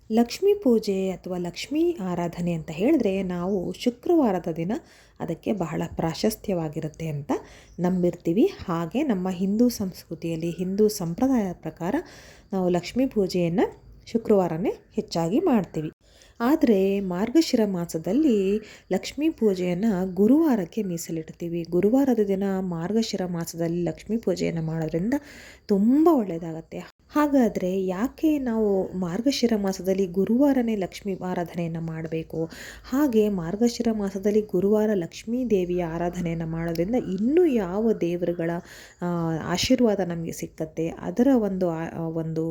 ಲಕ್ಷ್ಮೀ ಪೂಜೆ ಅಥವಾ ಲಕ್ಷ್ಮೀ ಆರಾಧನೆ ಅಂತ ಹೇಳಿದ್ರೆ ನಾವು ಶುಕ್ರವಾರದ ದಿನ ಅದಕ್ಕೆ ಬಹಳ ಪ್ರಾಶಸ್ತ್ಯವಾಗಿರುತ್ತೆ ಅಂತ ನಂಬಿರ್ತೀವಿ. ಹಾಗೆ ನಮ್ಮ ಹಿಂದೂ ಸಂಸ್ಕೃತಿಯಲ್ಲಿ ಹಿಂದೂ ಸಂಪ್ರದಾಯದ ಪ್ರಕಾರ ನಾವು ಲಕ್ಷ್ಮೀ ಪೂಜೆಯನ್ನು ಶುಕ್ರವಾರನೇ ಹೆಚ್ಚಾಗಿ ಮಾಡ್ತೀವಿ. ಆದರೆ ಮಾರ್ಗಶಿರ ಮಾಸದಲ್ಲಿ ಲಕ್ಷ್ಮೀ ಪೂಜೆಯನ್ನು ಗುರುವಾರಕ್ಕೆ ಮೀಸಲಿಡ್ತೀವಿ. ಗುರುವಾರದ ದಿನ ಮಾರ್ಗಶಿರ ಮಾಸದಲ್ಲಿ ಲಕ್ಷ್ಮೀ ಪೂಜೆಯನ್ನು ಮಾಡೋದ್ರಿಂದ ತುಂಬ ಒಳ್ಳೆಯದಾಗತ್ತೆ. ಹಾಗಾದರೆ ಯಾಕೆ ನಾವು ಮಾರ್ಗಶಿರ ಮಾಸದಲ್ಲಿ ಗುರುವಾರನೇ ಲಕ್ಷ್ಮೀ ಆರಾಧನೆಯನ್ನು ಮಾಡಬೇಕು? ಹಾಗೆ ಮಾರ್ಗಶಿರ ಮಾಸದಲ್ಲಿ ಗುರುವಾರ ಲಕ್ಷ್ಮೀ ದೇವಿಯ ಆರಾಧನೆಯನ್ನು ಮಾಡೋದ್ರಿಂದ ಇನ್ನೂ ಯಾವ ದೇವರುಗಳ ಆಶೀರ್ವಾದ ನಮಗೆ ಸಿಕ್ಕತ್ತೆ, ಅದರ ಒಂದು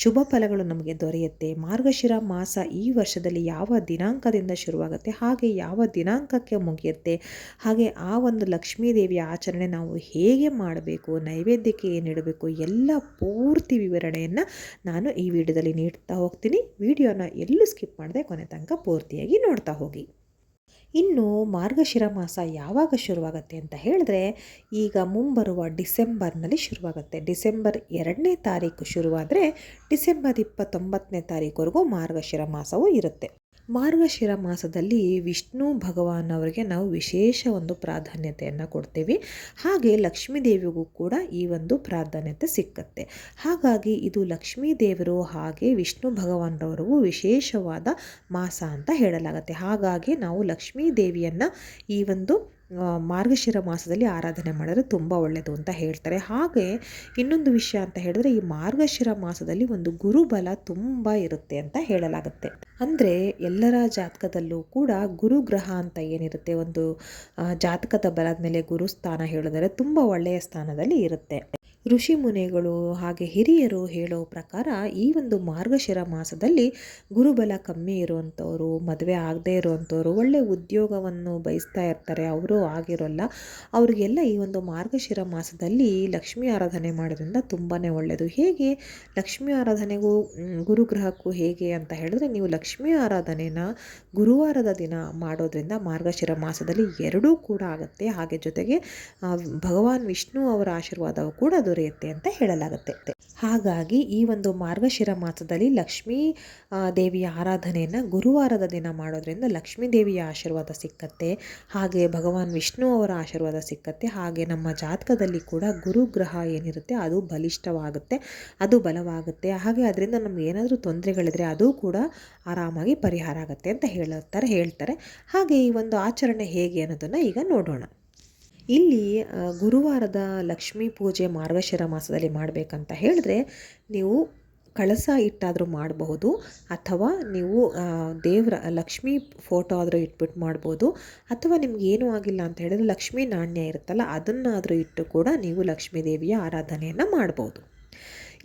ಶುಭ ಫಲಗಳು ನಮಗೆ ದೊರೆಯುತ್ತೆ. ಮಾರ್ಗಶಿರ ಮಾಸ ಈ ವರ್ಷದಲ್ಲಿ ಯಾವ ದಿನಾಂಕದಿಂದ ಶುರುವಾಗುತ್ತೆ, ಹಾಗೆ ಯಾವ ದಿನಾಂಕಕ್ಕೆ ಮುಗಿಯುತ್ತೆ, ಹಾಗೆ ಆ ಒಂದು ಲಕ್ಷ್ಮೀ ದೇವಿಯ ಆಚರಣೆ ನಾವು ಹೇಗೆ ಮಾಡಬೇಕು, ನೈವೇದ್ಯಕ್ಕೆ ಏನಿಡಬೇಕು, ಎಲ್ಲ ಪೂರ್ತಿ ವಿವರಣೆಯನ್ನು ನಾನು ಈ ವಿಡಿಯೋದಲ್ಲಿ ನೀಡ್ತಾ ಹೋಗ್ತೀನಿ. ವಿಡಿಯೋನ ಎಲ್ಲೂ ಸ್ಕಿಪ್ ಮಾಡದೆ ಕೊನೆ ತನಕ ಪೂರ್ತಿಯಾಗಿ ನೋಡ್ತಾ ಹೋಗಿ. ಇನ್ನು ಮಾರ್ಗಶಿರ ಮಾಸ ಯಾವಾಗ ಶುರುವಾಗುತ್ತೆ ಅಂತ ಹೇಳಿದ್ರೆ, ಈಗ ಮುಂಬರುವ ಡಿಸೆಂಬರ್ನಲ್ಲಿ ಶುರುವಾಗುತ್ತೆ. ಡಿಸೆಂಬರ್ 2ನೇ ತಾರೀಕು ಶುರುವಾದರೆ ಡಿಸೆಂಬರ್ 29ನೇ ತಾರೀಕುವರೆಗೂ ಮಾರ್ಗಶಿರ ಮಾಸವೂ ಇರುತ್ತೆ. ಮಾರ್ಗಶಿರ ಮಾಸದಲ್ಲಿ ವಿಷ್ಣು ಭಗವಾನ್ ಅವರಿಗೆ ನಾವು ವಿಶೇಷ ಒಂದು ಪ್ರಾಧಾನ್ಯತೆಯನ್ನು ಕೊಡ್ತೀವಿ. ಹಾಗೆ ಲಕ್ಷ್ಮೀ ದೇವಿಗೂ ಕೂಡ ಈ ಒಂದು ಪ್ರಾಧಾನ್ಯತೆ ಸಿಕ್ಕತ್ತೆ. ಹಾಗಾಗಿ ಇದು ಲಕ್ಷ್ಮೀ ದೇವರು ಹಾಗೆ ವಿಷ್ಣು ಭಗವಾನ್ರವರಿಗೂ ವಿಶೇಷವಾದ ಮಾಸ ಅಂತ ಹೇಳಲಾಗುತ್ತೆ. ಹಾಗಾಗಿ ನಾವು ಲಕ್ಷ್ಮೀ ದೇವಿಯನ್ನು ಈ ಒಂದು ಮಾರ್ಗಶಿರ ಮಾಸದಲ್ಲಿ ಆರಾಧನೆ ಮಾಡಿದ್ರೆ ತುಂಬ ಒಳ್ಳೆಯದು ಅಂತ ಹೇಳ್ತಾರೆ. ಹಾಗೆ ಇನ್ನೊಂದು ವಿಷಯ ಅಂತ ಹೇಳಿದ್ರೆ, ಈ ಮಾರ್ಗಶಿರ ಮಾಸದಲ್ಲಿ ಒಂದು ಗುರುಬಲ ತುಂಬ ಇರುತ್ತೆ ಅಂತ ಹೇಳಲಾಗುತ್ತೆ. ಅಂದರೆ ಎಲ್ಲರ ಜಾತಕದಲ್ಲೂ ಕೂಡ ಗುರುಗ್ರಹ ಅಂತ ಏನಿರುತ್ತೆ, ಒಂದು ಜಾತಕದ ಬಲದ ಮೇಲೆ ಗುರುಸ್ಥಾನ ಹೇಳಿದರೆ ತುಂಬ ಒಳ್ಳೆಯ ಸ್ಥಾನದಲ್ಲಿ ಇರುತ್ತೆ. ಋಷಿ ಮುನಿಗಳು ಹಾಗೆ ಹಿರಿಯರು ಹೇಳೋ ಪ್ರಕಾರ ಈ ಒಂದು ಮಾರ್ಗಶಿರ ಮಾಸದಲ್ಲಿ ಗುರುಬಲ ಕಮ್ಮಿ ಇರುವಂಥವ್ರು, ಮದುವೆ ಆಗದೇ ಇರುವಂಥವ್ರು, ಒಳ್ಳೆ ಉದ್ಯೋಗವನ್ನು ಬಯಸ್ತಾ ಇರ್ತಾರೆ, ಅವರು ಆಗಿರೋಲ್ಲ, ಅವರಿಗೆಲ್ಲ ಈ ಒಂದು ಮಾರ್ಗಶಿರ ಮಾಸದಲ್ಲಿ ಲಕ್ಷ್ಮೀ ಆರಾಧನೆ ಮಾಡೋದ್ರಿಂದ ತುಂಬಾ ಒಳ್ಳೆಯದು. ಹೇಗೆ ಲಕ್ಷ್ಮೀ ಆರಾಧನೆಗೂ ಗುರುಗ್ರಹಕ್ಕೂ ಹೇಗೆ ಅಂತ ಹೇಳಿದ್ರೆ, ನೀವು ಲಕ್ಷ್ಮೀ ಆರಾಧನೆನ ಗುರುವಾರದ ದಿನ ಮಾಡೋದ್ರಿಂದ ಮಾರ್ಗಶಿರ ಮಾಸದಲ್ಲಿ ಎರಡೂ ಕೂಡ ಆಗುತ್ತೆ. ಹಾಗೆ ಜೊತೆಗೆ ಭಗವಾನ್ ವಿಷ್ಣು ಅವರ ಆಶೀರ್ವಾದವು ಕೂಡ ದೊರೆಯುತ್ತೆ ಅಂತ ಹೇಳಲಾಗುತ್ತೆ. ಹಾಗಾಗಿ ಈ ಒಂದು ಮಾರ್ಗಶಿರ ಮಾಸದಲ್ಲಿ ಲಕ್ಷ್ಮೀ ದೇವಿಯ ಆರಾಧನೆಯನ್ನು ಗುರುವಾರದ ದಿನ ಮಾಡೋದ್ರಿಂದ ಲಕ್ಷ್ಮೀ ದೇವಿಯ ಆಶೀರ್ವಾದ ಸಿಕ್ಕತ್ತೆ, ಹಾಗೆ ಭಗವಾನ್ ವಿಷ್ಣು ಅವರ ಆಶೀರ್ವಾದ ಸಿಕ್ಕತ್ತೆ. ಹಾಗೆ ನಮ್ಮ ಜಾತಕದಲ್ಲಿ ಕೂಡ ಗುರುಗ್ರಹ ಏನಿರುತ್ತೆ ಅದು ಬಲಿಷ್ಠವಾಗುತ್ತೆ, ಅದು ಬಲವಾಗುತ್ತೆ. ಹಾಗೆ ಅದರಿಂದ ನಮ್ಗೆ ಏನಾದರೂ ತೊಂದರೆಗಳಿದ್ರೆ ಅದು ಕೂಡ ಆರಾಮಾಗಿ ಪರಿಹಾರ ಆಗುತ್ತೆ ಅಂತ ಹೇಳ್ತಾರೆ. ಹಾಗೆ ಈ ಒಂದು ಆಚರಣೆ ಹೇಗೆ ಅನ್ನೋದನ್ನು ಈಗ ನೋಡೋಣ. ಇಲ್ಲಿ ಗುರುವಾರದ ಲಕ್ಷ್ಮೀ ಪೂಜೆ ಮಾರ್ಗಶಿರ ಮಾಸದಲ್ಲಿ ಮಾಡಬೇಕಂತ ಹೇಳಿದ್ರೆ, ನೀವು ಕಳಸ ಇಟ್ಟಾದರೂ ಮಾಡಬಹುದು, ಅಥವಾ ನೀವು ದೇವರ ಲಕ್ಷ್ಮೀ ಫೋಟೋ ಆದರೂ ಇಟ್ಬಿಟ್ಟು ಮಾಡ್ಬೋದು, ಅಥವಾ ನಿಮ್ಗೆ ಏನೂ ಆಗಿಲ್ಲ ಅಂತ ಹೇಳಿದ್ರೆ ಲಕ್ಷ್ಮೀ ನಾಣ್ಯ ಇರುತ್ತಲ್ಲ ಅದನ್ನಾದರೂ ಇಟ್ಟು ಕೂಡ ನೀವು ಲಕ್ಷ್ಮೀ ದೇವಿಯ ಆರಾಧನೆಯನ್ನು ಮಾಡ್ಬೋದು.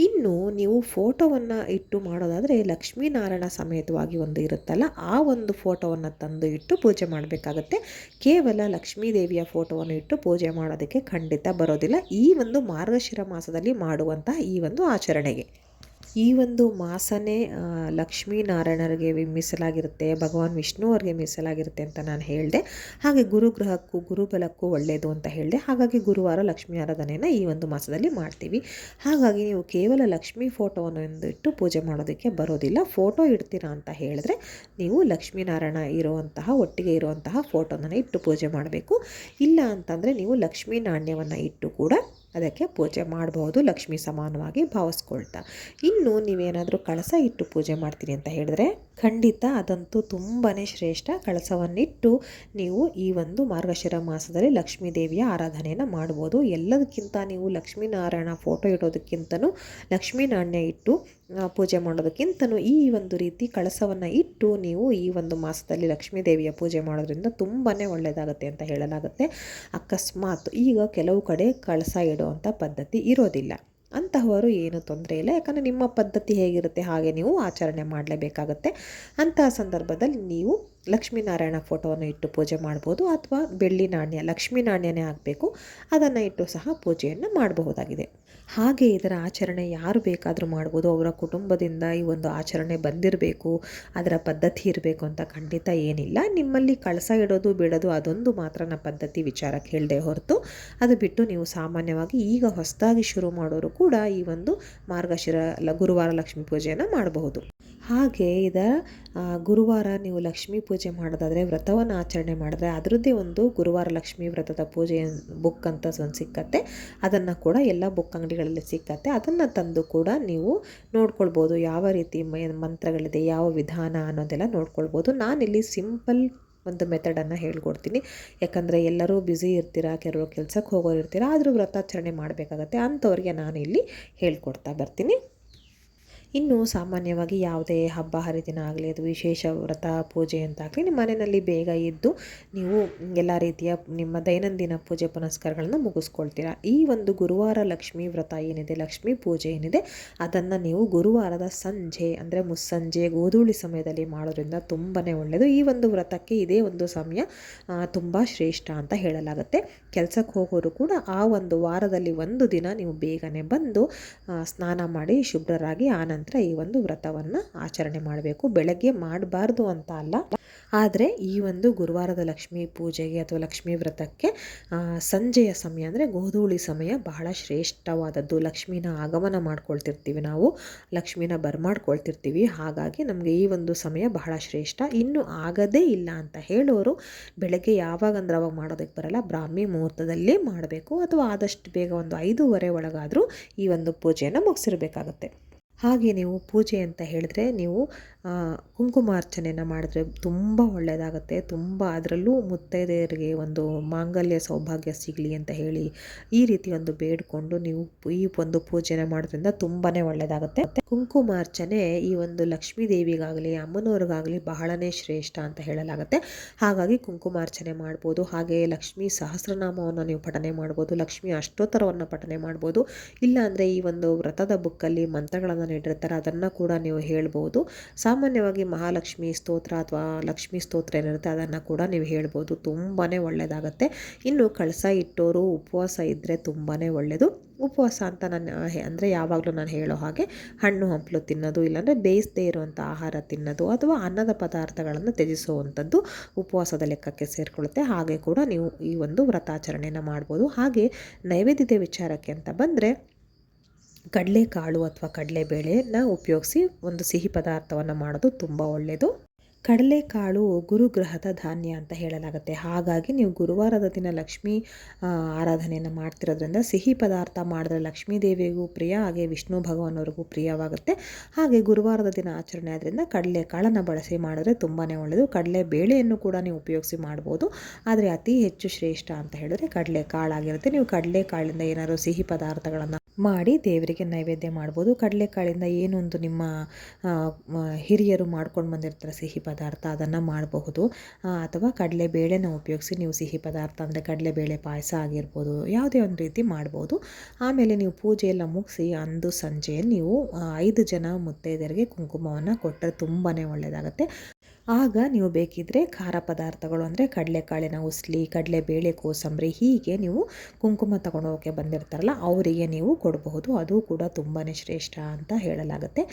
ಇನ್ನು ನೀವು ಫೋಟೋವನ್ನು ಇಟ್ಟು ಮಾಡೋದಾದರೆ ಲಕ್ಷ್ಮೀನಾರಾಯಣ ಸಮೇತವಾಗಿ ಒಂದು ಇರುತ್ತಲ್ಲ ಆ ಒಂದು ಫೋಟೋವನ್ನು ತಂದು ಇಟ್ಟು ಪೂಜೆ ಮಾಡಬೇಕಾಗತ್ತೆ. ಕೇವಲ ಲಕ್ಷ್ಮೀ ದೇವಿಯ ಫೋಟೋವನ್ನು ಇಟ್ಟು ಪೂಜೆ ಮಾಡೋದಕ್ಕೆ ಖಂಡಿತ ಬರೋದಿಲ್ಲ ಈ ಒಂದು ಮಾರ್ಗಶಿರ ಮಾಸದಲ್ಲಿ ಮಾಡುವಂತಹ ಈ ಒಂದು ಆಚರಣೆಗೆ. ಈ ಒಂದು ಮಾಸನೇ ಲಕ್ಷ್ಮೀನಾರಾಯಣರಿಗೆ ಮೀಸಲಾಗಿರುತ್ತೆ, ಭಗವಾನ್ ವಿಷ್ಣು ಅವರಿಗೆ ಮೀಸಲಾಗಿರುತ್ತೆ ಅಂತ ನಾನು ಹೇಳಿದೆ. ಹಾಗೆ ಗುರುಗ್ರಹಕ್ಕೂ ಗುರುಬಲಕ್ಕೂ ಒಳ್ಳೆಯದು ಅಂತ ಹೇಳಿದೆ. ಹಾಗಾಗಿ ಗುರುವಾರ ಲಕ್ಷ್ಮೀ ಆರಾಧನೆಯನ್ನು ಈ ಒಂದು ಮಾಸದಲ್ಲಿ ಮಾಡ್ತೀವಿ. ಹಾಗಾಗಿ ನೀವು ಕೇವಲ ಲಕ್ಷ್ಮೀ ಫೋಟೋವನ್ನು ಇಟ್ಟು ಪೂಜೆ ಮಾಡೋದಕ್ಕೆ ಬರೋದಿಲ್ಲ. ಫೋಟೋ ಇಡ್ತೀರಾ ಅಂತ ಹೇಳಿದ್ರೆ ನೀವು ಲಕ್ಷ್ಮೀನಾರಾಯಣ ಒಟ್ಟಿಗೆ ಇರುವಂತಹ ಫೋಟೋನ ಇಟ್ಟು ಪೂಜೆ ಮಾಡಬೇಕು. ಇಲ್ಲ ಅಂತಂದರೆ ನೀವು ಲಕ್ಷ್ಮೀ ನಾಣ್ಯವನ್ನು ಇಟ್ಟು ಕೂಡ ಅದಕ್ಕೆ ಪೂಜೆ ಮಾಡಬಹುದು, ಲಕ್ಷ್ಮೀ ಸಮಾನವಾಗಿ ಭಾವಿಸ್ಕೊಳ್ತಾ. ಇನ್ನು ನೀವೇನಾದರೂ ಕಳಸ ಇಟ್ಟು ಪೂಜೆ ಮಾಡ್ತೀನಿ ಅಂತ ಹೇಳಿದ್ರೆ ಖಂಡಿತ ಅದಂತೂ ತುಂಬಾ ಶ್ರೇಷ್ಠ. ಕಳಸವನ್ನಿಟ್ಟು ನೀವು ಈ ಒಂದು ಮಾರ್ಗಶಿರ ಮಾಸದಲ್ಲಿ ಲಕ್ಷ್ಮೀ ದೇವಿಯ ಆರಾಧನೆಯನ್ನು ಮಾಡ್ಬೋದು. ಎಲ್ಲದಕ್ಕಿಂತ ನೀವು ಲಕ್ಷ್ಮೀನಾರಾಯಣ ಫೋಟೋ ಇಡೋದಕ್ಕಿಂತನೂ ಲಕ್ಷ್ಮೀ ನಾಣ್ಯ ಇಟ್ಟು ಪೂಜೆ ಮಾಡೋದಕ್ಕಿಂತನೂ ಈ ಒಂದು ರೀತಿ ಕಳಸವನ್ನು ಇಟ್ಟು ನೀವು ಈ ಒಂದು ಮಾಸದಲ್ಲಿ ಲಕ್ಷ್ಮೀ ದೇವಿಯ ಪೂಜೆ ಮಾಡೋದ್ರಿಂದ ತುಂಬಾ ಒಳ್ಳೆಯದಾಗುತ್ತೆ ಅಂತ ಹೇಳಲಾಗುತ್ತೆ. ಅಕಸ್ಮಾತ್ ಈಗ ಕೆಲವು ಕಡೆ ಕಳಸ ಇಡುವಂಥ ಪದ್ಧತಿ ಇರೋದಿಲ್ಲ, ಅಂತಹವರು ಏನು ತೊಂದರೆ ಇಲ್ಲ, ಯಾಕಂದರೆ ನಿಮ್ಮ ಪದ್ಧತಿ ಹೇಗಿರುತ್ತೆ ಹಾಗೆ ನೀವು ಆಚರಣೆ ಮಾಡಲೇಬೇಕಾಗತ್ತೆ. ಅಂತಹ ಸಂದರ್ಭದಲ್ಲಿ ನೀವು ಲಕ್ಷ್ಮೀನಾರಾಯಣ ಫೋಟೋವನ್ನು ಇಟ್ಟು ಪೂಜೆ ಮಾಡ್ಬೋದು, ಅಥವಾ ಬೆಳ್ಳಿ ನಾಣ್ಯ ಲಕ್ಷ್ಮೀ ನಾಣ್ಯನೇ ಆಗಬೇಕು ಅದನ್ನು ಇಟ್ಟು ಸಹ ಪೂಜೆಯನ್ನು ಮಾಡಬಹುದಾಗಿದೆ. ಹಾಗೆ ಇದರ ಆಚರಣೆ ಯಾರು ಬೇಕಾದರೂ ಮಾಡ್ಬೋದು, ಅವರ ಕುಟುಂಬದಿಂದ ಈ ಒಂದು ಆಚರಣೆ ಬಂದಿರಬೇಕು, ಅದರ ಪದ್ಧತಿ ಇರಬೇಕು ಅಂತ ಖಂಡಿತ ಏನಿಲ್ಲ. ನಿಮ್ಮಲ್ಲಿ ಕಳಸ ಇಡೋದು ಬಿಡೋದು ಅದೊಂದು ಮಾತ್ರ ಪದ್ಧತಿ ವಿಚಾರಕ್ಕೆ ಹೇಳಿದೆ ಹೊರತು ಅದು ಬಿಟ್ಟು ನೀವು ಸಾಮಾನ್ಯವಾಗಿ ಈಗ ಹೊಸದಾಗಿ ಶುರು ಮಾಡೋರು ಕೂಡ ಈ ಒಂದು ಮಾರ್ಗಶಿರ ಗುರುವಾರ ಲಕ್ಷ್ಮೀ ಪೂಜೆಯನ್ನು ಮಾಡಬಹುದು. ಹಾಗೆ ಗುರುವಾರ ನೀವು ಲಕ್ಷ್ಮೀ ಪೂಜೆ ಮಾಡೋದಾದರೆ, ವ್ರತವನ್ನು ಆಚರಣೆ ಮಾಡಿದ್ರೆ ಅದರದ್ದೇ ಒಂದು ಗುರುವಾರ ಲಕ್ಷ್ಮೀ ವ್ರತದ ಪೂಜೆ ಬುಕ್ ಅಂತ ಒಂದು ಸಿಕ್ಕತ್ತೆ. ಅದನ್ನು ಕೂಡ ಎಲ್ಲ ಬುಕ್ ಅಂಗಡಿಗಳಲ್ಲಿ ಸಿಕ್ಕತ್ತೆ. ಅದನ್ನು ತಂದು ಕೂಡ ನೀವು ನೋಡ್ಕೊಳ್ಬೋದು, ಯಾವ ರೀತಿ ಮಂತ್ರಗಳಿದೆ, ಯಾವ ವಿಧಾನ ಅನ್ನೋದೆಲ್ಲ ನೋಡ್ಕೊಳ್ಬೋದು. ನಾನಿಲ್ಲಿ ಸಿಂಪಲ್ ಒಂದು ಮೆಥಡನ್ನು ಹೇಳ್ಕೊಡ್ತೀನಿ. ಯಾಕಂದರೆ ಎಲ್ಲರೂ ಬ್ಯುಸಿ ಇರ್ತೀರ, ಕೆಲವರು ಕೆಲಸಕ್ಕೆ ಹೋಗೋರು ಇರ್ತೀರ, ಆದರೂ ವ್ರತಾಚರಣೆ ಮಾಡಬೇಕಾಗತ್ತೆ. ಅಂಥವ್ರಿಗೆ ನಾನು ಇಲ್ಲಿ ಹೇಳ್ಕೊಡ್ತಾ ಬರ್ತೀನಿ. ಇನ್ನು ಸಾಮಾನ್ಯವಾಗಿ ಯಾವುದೇ ಹಬ್ಬ ಹರಿದಿನ ಆಗಲಿ, ಅದು ವಿಶೇಷ ವ್ರತ ಪೂಜೆ ಅಂತಾಗಲಿ, ನಿಮ್ಮ ಮನೆಯಲ್ಲಿ ಬೇಗ ಎದ್ದು ನೀವು ಎಲ್ಲ ರೀತಿಯ ನಿಮ್ಮ ದೈನಂದಿನ ಪೂಜೆ ಪುನಸ್ಕಾರಗಳನ್ನು ಮುಗಿಸ್ಕೊಳ್ತೀರಾ. ಈ ಒಂದು ಗುರುವಾರ ಲಕ್ಷ್ಮೀ ವ್ರತ ಏನಿದೆ, ಲಕ್ಷ್ಮೀ ಪೂಜೆ ಏನಿದೆ, ಅದನ್ನು ನೀವು ಗುರುವಾರದ ಸಂಜೆ ಅಂದರೆ ಮುಸ್ಸಂಜೆ ಗೋಧೂಳಿ ಸಮಯದಲ್ಲಿ ಮಾಡೋದ್ರಿಂದ ತುಂಬಾ ಒಳ್ಳೆಯದು. ಈ ಒಂದು ವ್ರತಕ್ಕೆ ಇದೇ ಒಂದು ಸಮಯ ತುಂಬ ಶ್ರೇಷ್ಠ ಅಂತ ಹೇಳಲಾಗುತ್ತೆ. ಕೆಲಸಕ್ಕೆ ಹೋಗೋರು ಕೂಡ ಆ ಒಂದು ವಾರದಲ್ಲಿ ಒಂದು ದಿನ ನೀವು ಬೇಗನೆ ಬಂದು ಸ್ನಾನ ಮಾಡಿ ಶುಭ್ರರಾಗಿ ಆನಂತರ ಈ ಒಂದು ವ್ರತವನ್ನು ಆಚರಣೆ ಮಾಡಬೇಕು. ಬೆಳಗ್ಗೆ ಮಾಡಬಾರ್ದು ಅಂತ ಅಲ್ಲ, ಆದರೆ ಈ ಒಂದು ಗುರುವಾರದ ಲಕ್ಷ್ಮೀ ಪೂಜೆಗೆ ಅಥವಾ ಲಕ್ಷ್ಮೀ ವ್ರತಕ್ಕೆ ಸಂಜೆಯ ಸಮಯ ಅಂದರೆ ಗೋಧೂಳಿ ಸಮಯ ಬಹಳ ಶ್ರೇಷ್ಠವಾದದ್ದು. ಲಕ್ಷ್ಮೀನ ಆಗಮನ ಮಾಡ್ಕೊಳ್ತಿರ್ತೀವಿ, ನಾವು ಲಕ್ಷ್ಮೀನ ಬರಮಾಡ್ಕೊಳ್ತಿರ್ತೀವಿ. ಹಾಗಾಗಿ ನಮಗೆ ಈ ಒಂದು ಸಮಯ ಬಹಳ ಶ್ರೇಷ್ಠ. ಇನ್ನು ಆಗದೇ ಇಲ್ಲ ಅಂತ ಹೇಳೋರು ಬೆಳಗ್ಗೆ ಯಾವಾಗಂದ್ರೆ ಅವಾಗ ಮಾಡೋದಕ್ಕೆ ಬರಲ್ಲ, ಬ್ರಾಹ್ಮಿ ಮುಹೂರ್ತದಲ್ಲೇ ಮಾಡಬೇಕು, ಅಥವಾ ಆದಷ್ಟು ಬೇಗ ಒಂದು 5:30 ಒಳಗಾದರೂ ಈ ಒಂದು ಪೂಜೆಯನ್ನು ಮುಗಿಸಿರಬೇಕಾಗತ್ತೆ. ಹಾಗೆ ನೀವು ಪೂಜೆ ಅಂತ ಹೇಳಿದ್ರೆ ನೀವು ಕುಂಕುಮಾರ್ಚನೆಯನ್ನು ಮಾಡಿದ್ರೆ ತುಂಬ ಒಳ್ಳೆಯದಾಗುತ್ತೆ. ತುಂಬ ಅದರಲ್ಲೂ ಮುತ್ತೈದೆಯರಿಗೆ ಒಂದು ಮಾಂಗಲ್ಯ ಸೌಭಾಗ್ಯ ಸಿಗಲಿ ಅಂತ ಹೇಳಿ ಈ ರೀತಿ ಒಂದು ಬೇಡಿಕೊಂಡು ನೀವು ಈ ಒಂದು ಪೂಜೆನ ಮಾಡೋದ್ರಿಂದ ತುಂಬಾ ಒಳ್ಳೆಯದಾಗುತ್ತೆ. ಕುಂಕುಮಾರ್ಚನೆ ಈ ಒಂದು ಲಕ್ಷ್ಮೀ ದೇವಿಗಾಗಲಿ ಅಮ್ಮನವ್ರಿಗಾಗಲಿ ಬಹಳನೇ ಶ್ರೇಷ್ಠ ಅಂತ ಹೇಳಲಾಗುತ್ತೆ. ಹಾಗಾಗಿ ಕುಂಕುಮಾರ್ಚನೆ ಮಾಡ್ಬೋದು. ಹಾಗೆ ಲಕ್ಷ್ಮೀ ಸಹಸ್ರನಾಮವನ್ನು ನೀವು ಪಠನೆ ಮಾಡ್ಬೋದು, ಲಕ್ಷ್ಮೀ ಅಷ್ಟೋತ್ತರವನ್ನು ಪಠನೆ ಮಾಡ್ಬೋದು. ಇಲ್ಲಾಂದರೆ ಈ ಒಂದು ವ್ರತದ ಬುಕ್ಕಲ್ಲಿ ಮಂತ್ರಗಳನ್ನು ನೀಡಿರ್ತಾರೆ, ಅದನ್ನು ಕೂಡ ನೀವು ಹೇಳ್ಬೋದು. ಸಾಮಾನ್ಯವಾಗಿ ಮಹಾಲಕ್ಷ್ಮಿ ಸ್ತೋತ್ರ ಅಥವಾ ಲಕ್ಷ್ಮೀ ಸ್ತೋತ್ರ ಏನಿರುತ್ತೆ ಅದನ್ನು ಕೂಡ ನೀವು ಹೇಳ್ಬೋದು. ತುಂಬಾ ಒಳ್ಳೆಯದಾಗತ್ತೆ. ಇನ್ನು ಕಳಸ ಇಟ್ಟೋರು ಉಪವಾಸ ಇದ್ದರೆ ತುಂಬಾ ಒಳ್ಳೆಯದು. ಉಪವಾಸ ಅಂತ ಅಂದರೆ ಯಾವಾಗಲೂ ನಾನು ಹೇಳೋ ಹಾಗೆ ಹಣ್ಣು ಹಂಪಲು ತಿನ್ನೋದು, ಇಲ್ಲಾಂದರೆ ಬೇಯಿಸದೇ ಇರುವಂಥ ಆಹಾರ ತಿನ್ನೋದು ಅಥವಾ ಅನ್ನದ ಪದಾರ್ಥಗಳನ್ನು ತ್ಯಜಿಸುವಂಥದ್ದು ಉಪವಾಸದ ಲೆಕ್ಕಕ್ಕೆ ಸೇರಿಕೊಳ್ಳುತ್ತೆ. ಹಾಗೆ ಕೂಡ ನೀವು ಈ ಒಂದು ವ್ರತಾಚರಣೆಯನ್ನು ಮಾಡ್ಬೋದು. ಹಾಗೆ ನೈವೇದ್ಯದ ವಿಚಾರಕ್ಕೆ ಅಂತ ಬಂದರೆ ಕಡಲೆಕಾಳು ಅಥವಾ ಕಡಲೆಬೇಳೆನ ಉಪಯೋಗಿಸಿ ಒಂದು ಸಿಹಿ ಪದಾರ್ಥವನ್ನು ಮಾಡೋದು ತುಂಬ ಒಳ್ಳೆಯದು. ಕಡಲೆಕಾಳು ಗುರುಗ್ರಹದ ಧಾನ್ಯ ಅಂತ ಹೇಳಲಾಗುತ್ತೆ. ಹಾಗಾಗಿ ನೀವು ಗುರುವಾರದ ದಿನ ಲಕ್ಷ್ಮೀ ಆರಾಧನೆಯನ್ನು ಮಾಡ್ತಿರೋದ್ರಿಂದ ಸಿಹಿ ಪದಾರ್ಥ ಮಾಡಿದ್ರೆ ಲಕ್ಷ್ಮೀ ದೇವಿಗೂ ಪ್ರಿಯ, ಹಾಗೆ ವಿಷ್ಣು ಭಗವಾನವ್ರಿಗೂ ಪ್ರಿಯವಾಗುತ್ತೆ. ಹಾಗೆ ಗುರುವಾರದ ದಿನ ಆಚರಣೆ ಆದ್ದರಿಂದ ಕಡಲೆಕಾಳನ್ನು ಬಳಸಿ ಮಾಡಿದ್ರೆ ತುಂಬಾ ಒಳ್ಳೆಯದು. ಕಡಲೆ ಬೇಳೆಯನ್ನು ಕೂಡ ನೀವು ಉಪಯೋಗಿಸಿ ಮಾಡ್ಬೋದು, ಆದರೆ ಅತಿ ಹೆಚ್ಚು ಶ್ರೇಷ್ಠ ಅಂತ ಹೇಳಿದ್ರೆ ಕಡಲೆಕಾಳಾಗಿರುತ್ತೆ. ನೀವು ಕಡಲೆಕಾಳಿಂದ ಏನಾದರೂ ಸಿಹಿ ಪದಾರ್ಥಗಳನ್ನು ಮಾಡಿ ದೇವರಿಗೆ ನೈವೇದ್ಯ ಮಾಡ್ಬೋದು. ಕಡಲೆಕಾಳಿಂದ ಏನೊಂದು ನಿಮ್ಮ ಹಿರಿಯರು ಮಾಡ್ಕೊಂಡು ಬಂದಿರ್ತಾರೆ ಸಿಹಿ ಪದಾರ್ಥ, ಅದನ್ನು ಮಾಡಬಹುದು. ಅಥವಾ ಕಡಲೆಬೇಳೆನ ಉಪಯೋಗಿಸಿ ನೀವು ಸಿಹಿ ಪದಾರ್ಥ ಅಂದರೆ ಕಡಲೆಬೇಳೆ ಪಾಯಸ ಆಗಿರ್ಬೋದು, ಯಾವುದೇ ಒಂದು ರೀತಿ ಮಾಡ್ಬೋದು. ಆಮೇಲೆ ನೀವು ಪೂಜೆ ಎಲ್ಲ ಮುಗಿಸಿ ಅಂದು ಸಂಜೆ ನೀವು 5 ಜನ ಮುತ್ತೈದೆಯರಿಗೆ ಕುಂಕುಮವನ್ನು ಕೊಟ್ಟರೆ ತುಂಬಾ ಒಳ್ಳೆಯದಾಗುತ್ತೆ. ಆಗ ನೀವು ಬೇಕಿದ್ದರೆ ಖಾರ ಪದಾರ್ಥಗಳು ಅಂದರೆ ಕಡಲೆಕಾಳಿನ ಉಸ್ಲಿ, ಕಡಲೆಬೇಳೆ ಕೋಸಂಬರಿ, ಹೀಗೆ ನೀವು ಕುಂಕುಮ ತಗೊಂಡು ಹೋಗೋಕ್ಕೆ ಬಂದಿರ್ತಾರಲ್ಲ ಅವರಿಗೆ ನೀವು ಕೊಡಬಹುದು. ಅದು ಕೂಡ ತುಂಬಾ ಶ್ರೇಷ್ಠ ಅಂತ ಹೇಳಲಾಗುತ್ತೆ.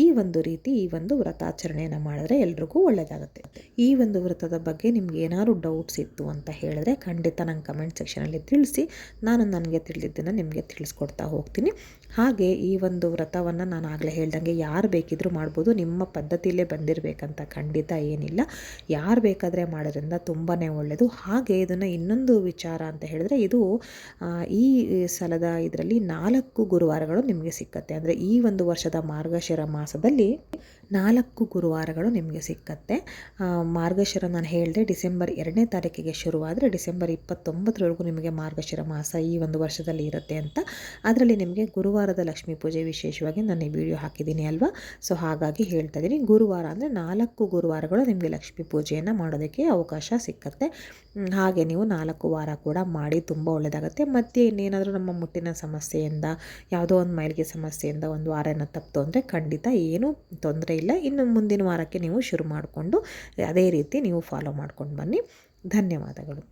ಈ ಒಂದು ರೀತಿ ಈ ಒಂದು ವ್ರತಾಚರಣೆಯನ್ನು ಮಾಡಿದ್ರೆ ಎಲ್ರಿಗೂ ಒಳ್ಳೆಯದಾಗುತ್ತೆ. ಈ ಒಂದು ವ್ರತದ ಬಗ್ಗೆ ನಿಮ್ಗೆ ಏನಾದ್ರು ಡೌಟ್ಸ್ ಇತ್ತು ಅಂತ ಹೇಳಿದ್ರೆ ಖಂಡಿತ ನಂಗೆ ಕಮೆಂಟ್ ಸೆಕ್ಷನಲ್ಲಿ ತಿಳಿಸಿ, ನಾನು ನನಗೆ ತಿಳಿದಿದ್ದನ್ನು ನಿಮಗೆ ತಿಳಿಸ್ಕೊಡ್ತಾ ಹೋಗ್ತೀನಿ. ಹಾಗೆ ಈ ಒಂದು ವ್ರತವನ್ನು ನಾನು ಆಗಲೇ ಹೇಳ್ದಂಗೆ ಯಾರು ಬೇಕಿದ್ರೂ ಮಾಡ್ಬೋದು. ನಿಮ್ಮ ಪದ್ಧತಿಯಲ್ಲೇ ಬಂದಿರಬೇಕಂತ ಖಂಡಿತ ಏನಿಲ್ಲ, ಯಾರು ಬೇಕಾದರೆ ಮಾಡೋದ್ರಿಂದ ತುಂಬಾ ಒಳ್ಳೆಯದು. ಹಾಗೆ ಇದನ್ನು ಇನ್ನೊಂದು ವಿಚಾರ ಅಂತ ಹೇಳಿದ್ರೆ ಇದು ಈ ಸಲದ ಇದರಲ್ಲಿ 4 ಗುರುವಾರಗಳು ನಿಮಗೆ ಸಿಕ್ಕತ್ತೆ. ಅಂದರೆ ಈ ಒಂದು ವರ್ಷದ ಮಾರ್ಗಶಿರ ಮಾಸದಲ್ಲಿ 4 ಗುರುವಾರಗಳು ನಿಮಗೆ ಸಿಕ್ಕತ್ತೆ. ಮಾರ್ಗಶಿರ ನಾನು ಹೇಳಿದೆ ಡಿಸೆಂಬರ್ 2ನೇ ತಾರೀಕಿಗೆ ಶುರುವಾದರೆ ಡಿಸೆಂಬರ್ 29ರವರೆಗೂ ನಿಮಗೆ ಮಾರ್ಗಶಿರ ಮಾಸ ಈ ಒಂದು ವರ್ಷದಲ್ಲಿ ಇರುತ್ತೆ ಅಂತ. ಅದರಲ್ಲಿ ನಿಮಗೆ ಗುರುವಾರದ ಲಕ್ಷ್ಮೀ ಪೂಜೆ ವಿಶೇಷವಾಗಿ ನಾನು ಈ ವಿಡಿಯೋ ಹಾಕಿದ್ದೀನಿ ಅಲ್ವಾ. ಸೊ ಹಾಗಾಗಿ ಹೇಳ್ತಾ ಇದ್ದೀನಿ, ಗುರುವಾರ ಅಂದರೆ 4 ಗುರುವಾರಗಳು ನಿಮಗೆ ಲಕ್ಷ್ಮೀ ಪೂಜೆಯನ್ನು ಮಾಡೋದಕ್ಕೆ ಅವಕಾಶ ಸಿಕ್ಕತ್ತೆ. ಹಾಗೆ ನೀವು 4 ವಾರ ಕೂಡ ಮಾಡಿ ತುಂಬ ಒಳ್ಳೆಯದಾಗುತ್ತೆ. ಮತ್ತು ಇನ್ನೇನಾದರೂ ನಮ್ಮ ಮುಟ್ಟಿನ ಸಮಸ್ಯೆಯಿಂದ ಯಾವುದೋ ಒಂದು ಮೈಲಿಗೆ ಸಮಸ್ಯೆಯಿಂದ ಒಂದು ವಾರ ಏನೋ ತಪ್ಪಿತು ಅಂದರೆ ಖಂಡಿತ ಏನೂ ತೊಂದರೆ ಇಲ್ಲ. ಇನ್ನು ಮುಂದಿನ ವಾರಕ್ಕೆ ನೀವು ಶುರು ಮಾಡಿಕೊಂಡು ಅದೇ ರೀತಿ ನೀವು ಫಾಲೋ ಮಾಡ್ಕೊಂಡು ಬನ್ನಿ. ಧನ್ಯವಾದಗಳು.